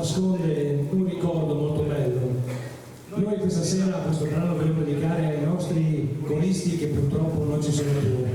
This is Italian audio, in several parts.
nasconde un ricordo molto bello. Noi questa sera questo brano vogliamo dedicare ai nostri coristi che purtroppo non ci sono più.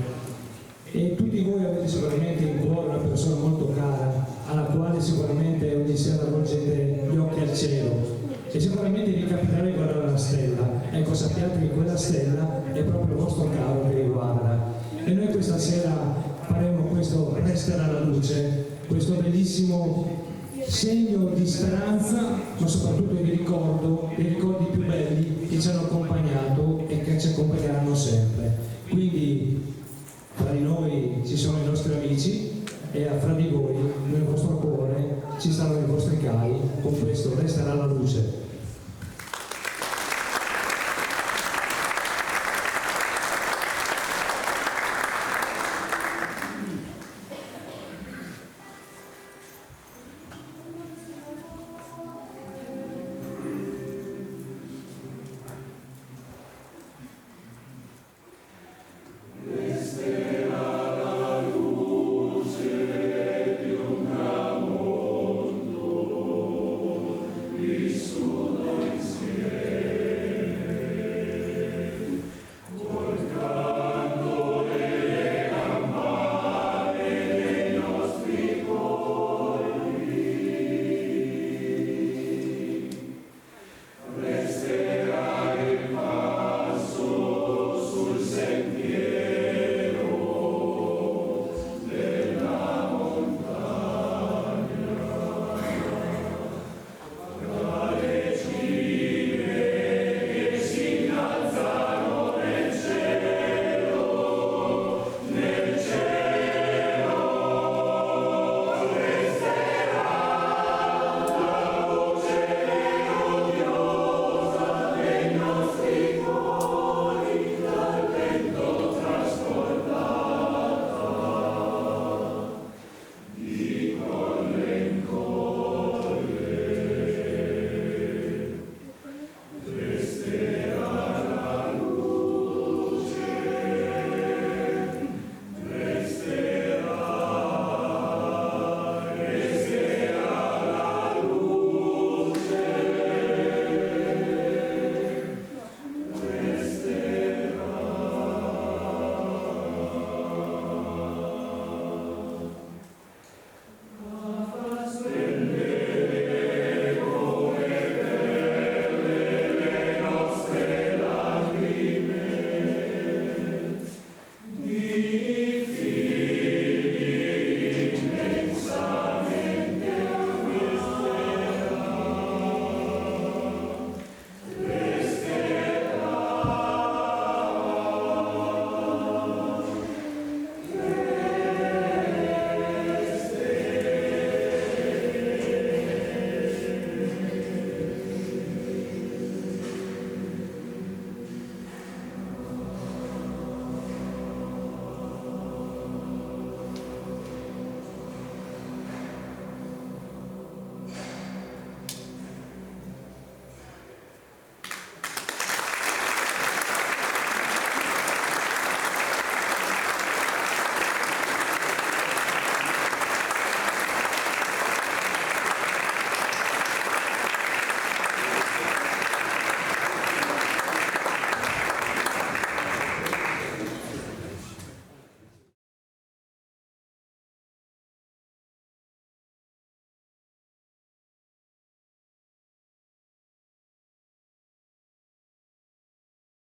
E tutti voi avete sicuramente in cuore una persona molto cara, alla quale sicuramente ogni sera volgete gli occhi al cielo e sicuramente vi capiterà di guardare una stella. Ecco, sappiate che quella stella è proprio il vostro caro che riguarda. E noi questa sera faremo questo Resterà la luce, questo bellissimo segno di speranza, ma soprattutto di ricordo, dei ricordi più belli che ci hanno accompagnato e che ci accompagneranno sempre. Quindi fra di noi ci sono i nostri amici e fra di voi, nel vostro cuore, ci saranno i vostri cari, con questo Resterà la luce.